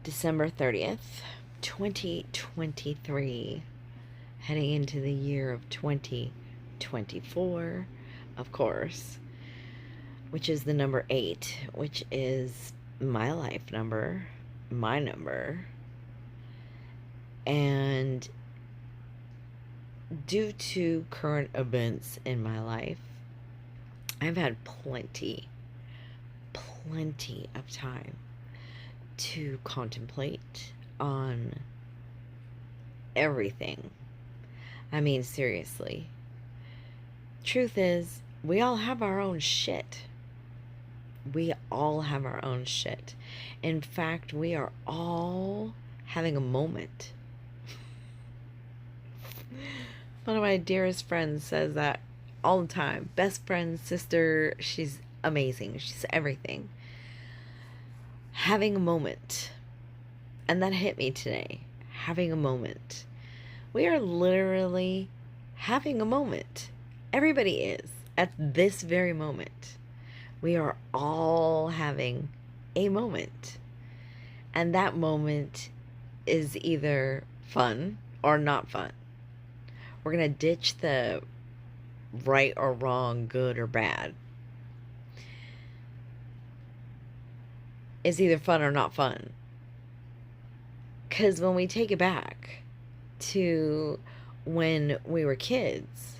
December 30th, 2023, heading into the year of 2024, of course, which is the number 8, which is my life number, my number. And due to current events in my life, I've had plenty of time to contemplate on everything. I mean, seriously. Truth is, we all have our own shit. We all have our own shit. In fact, we are all having a moment. One of my dearest friends says that all the time. Best friend, sister, she's amazing. She's everything. Having a moment. And that hit me today. Having a moment. We are literally having a moment. Everybody is. At this very moment. We are all having a moment. And that moment is either fun or not fun. We're going to ditch the right or wrong, good or bad. It's either fun or not fun. Because when we take it back to when we were kids,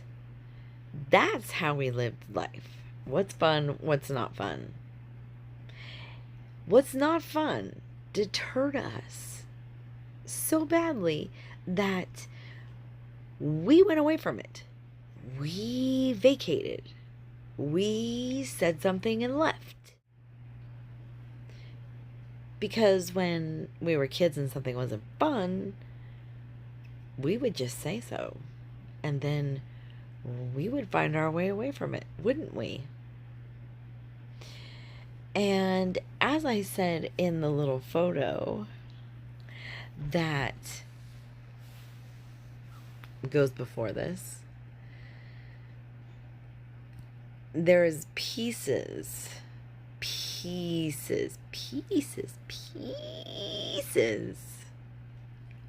that's how we lived life. What's fun, what's not fun. What's not fun deterred us so badly that we went away from it. We vacated. We said something and left. Because when we were kids and something wasn't fun, we would just say so. And then we would find our way away from it, wouldn't we? And as I said in the little photo that goes before this, there's pieces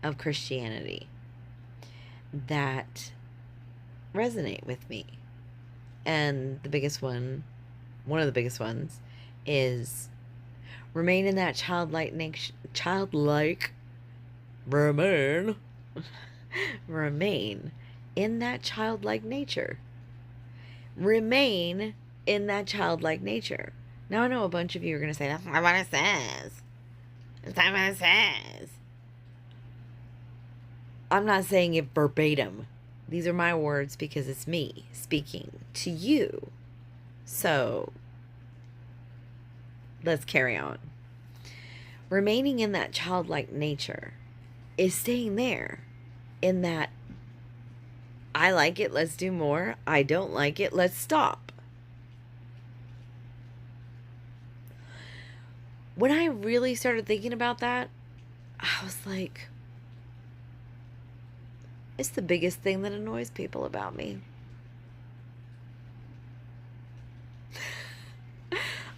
of Christianity that resonate with me. And the biggest one of the biggest ones, is remain in that childlike remain in that childlike nature. Remain in that childlike nature. Now, I know a bunch of you are going to say, that's not what it says. That's not what it says. I'm not saying it verbatim. These are my words because it's me speaking to you. So, let's carry on. Remaining in that childlike nature is staying there in that I like it, let's do more. I don't like it, let's stop. When I really started thinking about that, I was like, it's the biggest thing that annoys people about me.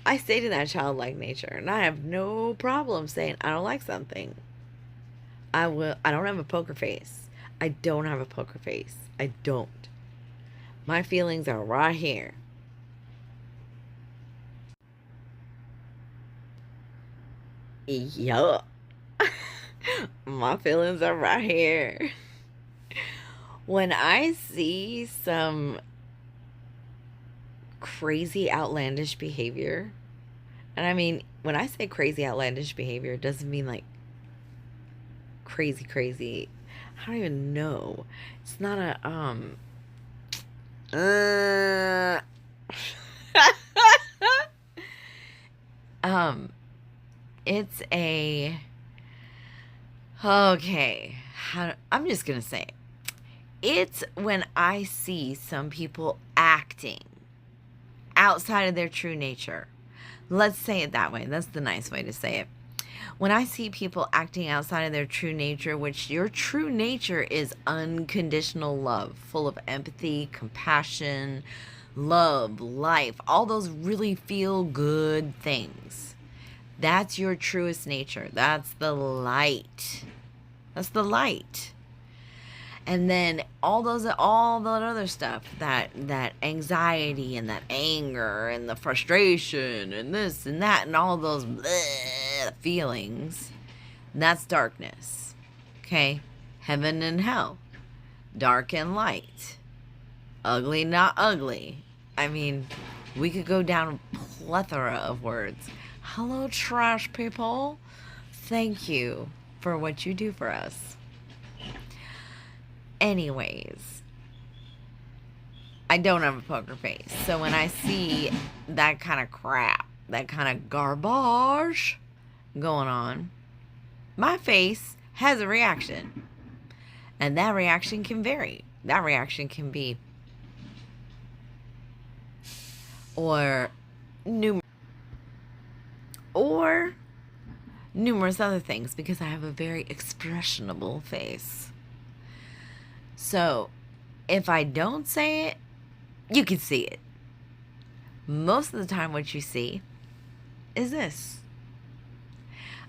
I stayed in that childlike nature, and I have no problem saying I don't like something. I don't have a poker face. I don't have a poker face. I don't. My feelings are right here. Yup. My feelings are right here. When I see some crazy outlandish behavior, and I mean, when I say crazy outlandish behavior, it doesn't mean like crazy. I don't even know. It's not a it's a okay. I'm just gonna say it. It's when I see some people acting outside of their true nature. Let's say it that way. That's the nice way to say it. When I see people acting outside of their true nature, which your true nature is unconditional love, full of empathy, compassion, love, life, all those really feel good things. That's your truest nature. That's the light. That's the light. And then all that other stuff, that anxiety and that anger and the frustration and this and that and all those bleh feelings, that's darkness. Okay? Heaven and hell. Dark and light. Ugly, not ugly. I mean, we could go down a plethora of words. Hello, trash people. Thank you for what you do for us. Anyways, I don't have a poker face. So when I see that kind of crap, that kind of garbage going on, my face has a reaction. And that reaction can vary. That reaction can be or numerous other things, because I have a very expressionable face. So if I don't say it, you can see it. Most of the time what you see is this.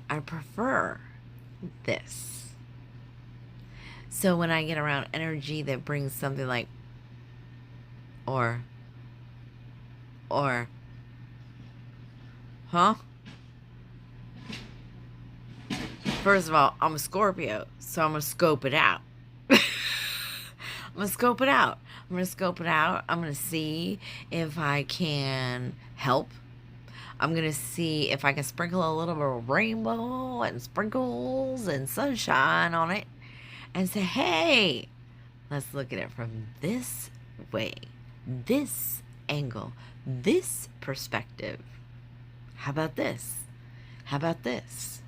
I prefer this. So when I get around energy that brings something like or huh? First of all, I'm a Scorpio, so I'm gonna scope it out. I'm gonna scope it out. I'm gonna see if I can help. I'm gonna see if I can sprinkle a little bit of rainbow and sprinkles and sunshine on it and say, hey, let's look at it from this way, this angle, this perspective. How about this? How about this?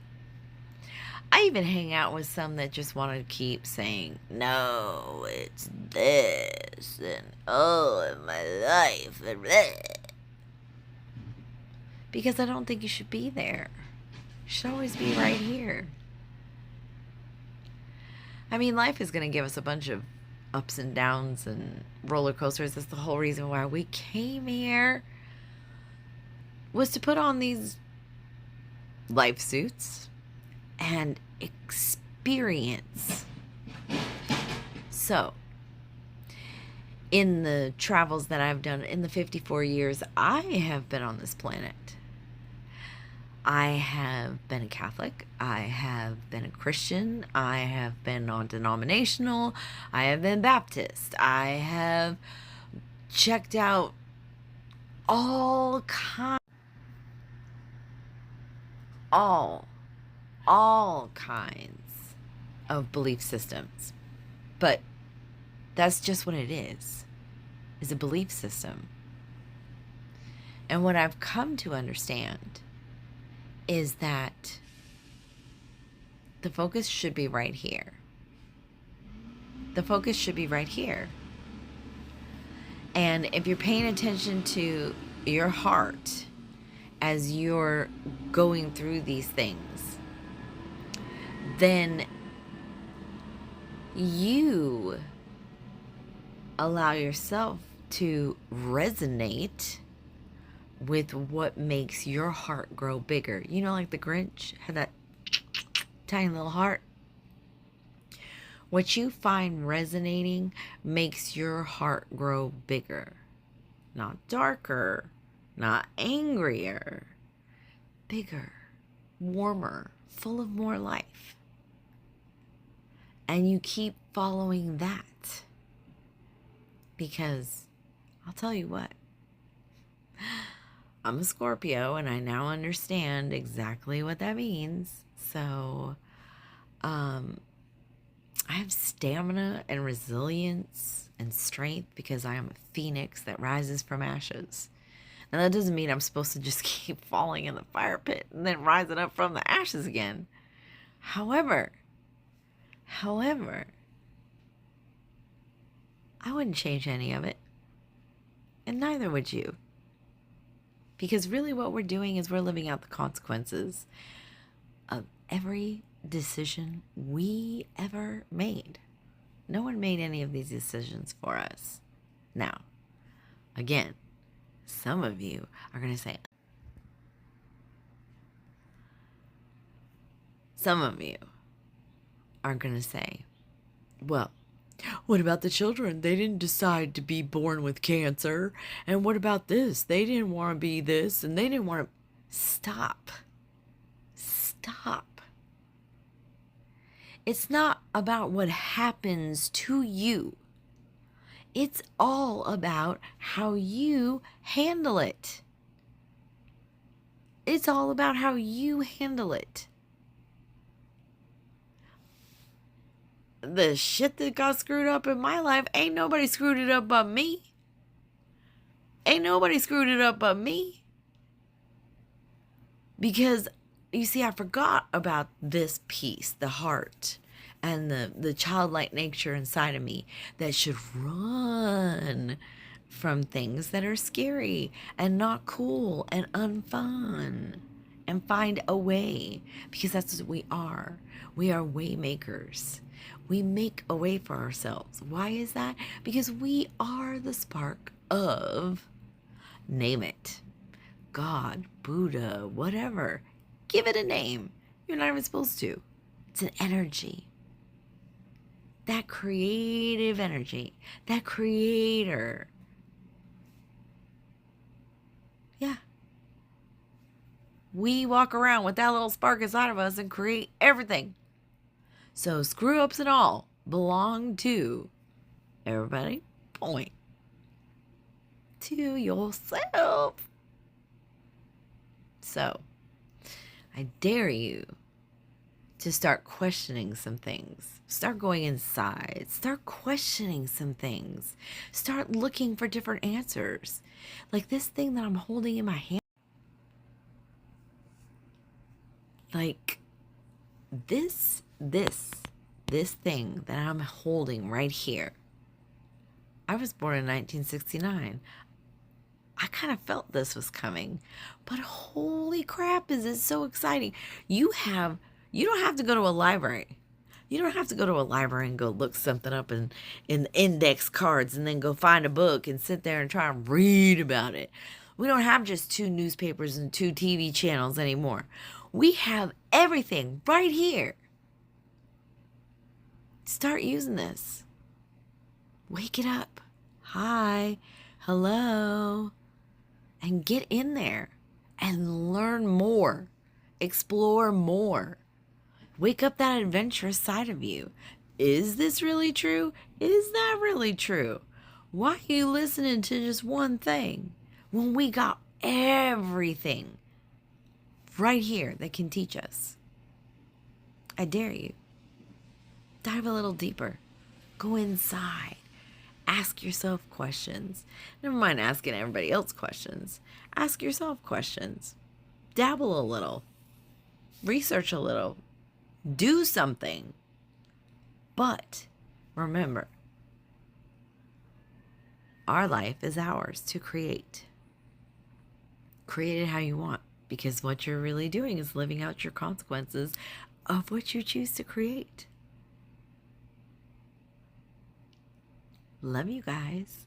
I even hang out with some that just want to keep saying, no, it's this, and oh, in my life, and bleh. Because I don't think you should be there. You should always be right here. I mean, life is going to give us a bunch of ups and downs and roller coasters. That's the whole reason why we came here, was to put on these life suits and experience. So, in the travels that I've done, in the 54 years I have been on this planet, I have been a Catholic, I have been a Christian, I have been non-denominational, I have been Baptist, I have checked out all kinds of belief systems. But that's just what it is a belief system. And what I've come to understand is that the focus should be right here. The focus should be right here. And if you're paying attention to your heart as you're going through these things, then you allow yourself to resonate with what makes your heart grow bigger. You know, like the Grinch had that tiny little heart. What you find resonating makes your heart grow bigger. Not darker, not angrier. Bigger, warmer, full of more life. And you keep following that. Because I'll tell you what, I'm a Scorpio and I now understand exactly what that means. So, I have stamina and resilience and strength because I am a phoenix that rises from ashes. Now that doesn't mean I'm supposed to just keep falling in the fire pit and then rising up from the ashes again. However, I wouldn't change any of it. And neither would you. Because really what we're doing is we're living out the consequences of every decision we ever made. No one made any of these decisions for us. Now, again, some of you are going to say, Some of you are going to say, well, what about the children? They didn't decide to be born with cancer. And what about this? They didn't want to be this and they didn't want to. Stop. Stop. It's not about what happens to you. It's all about how you handle it. It's all about how you handle it. The shit that got screwed up in my life, ain't nobody screwed it up but me. Ain't nobody screwed it up but me. Because, you see, I forgot about this piece, the heart, and the childlike nature inside of me that should run from things that are scary and not cool and unfun, and find a way, because that's what we are. We are way makers. We make a way for ourselves. Why is that? Because we are the spark of, name it, God, Buddha, whatever. Give it a name. You're not even supposed to. It's an energy. That creative energy. That creator. Yeah. We walk around with that little spark inside of us and create everything. So screw-ups and all belong to, everybody, point to yourself. So, I dare you to start questioning some things. Start going inside. Start questioning some things. Start looking for different answers. Like this thing that I'm holding in my hand. Like this thing that I'm holding right here. I was born in 1969. I kind of felt this was coming, but holy crap, is it so exciting. You don't have to go to a library. You don't have to go to a library and go look something up in index cards and then go find a book and sit there and try and read about it. We don't have just 2 newspapers and 2 TV channels anymore. We have everything right here. Start using this. Wake it up. Hi. Hello. And get in there and learn more. Explore more. Wake up that adventurous side of you. Is this really true? Is that really true? Why are you listening to just one thing when we got everything right here that can teach us? I dare you. Dive a little deeper. Go inside. Ask yourself questions. Never mind asking everybody else questions. Ask yourself questions. Dabble a little. Research a little. Do something. But remember, our life is ours to create. Create it how you want, because what you're really doing is living out your consequences of what you choose to create. Love you guys.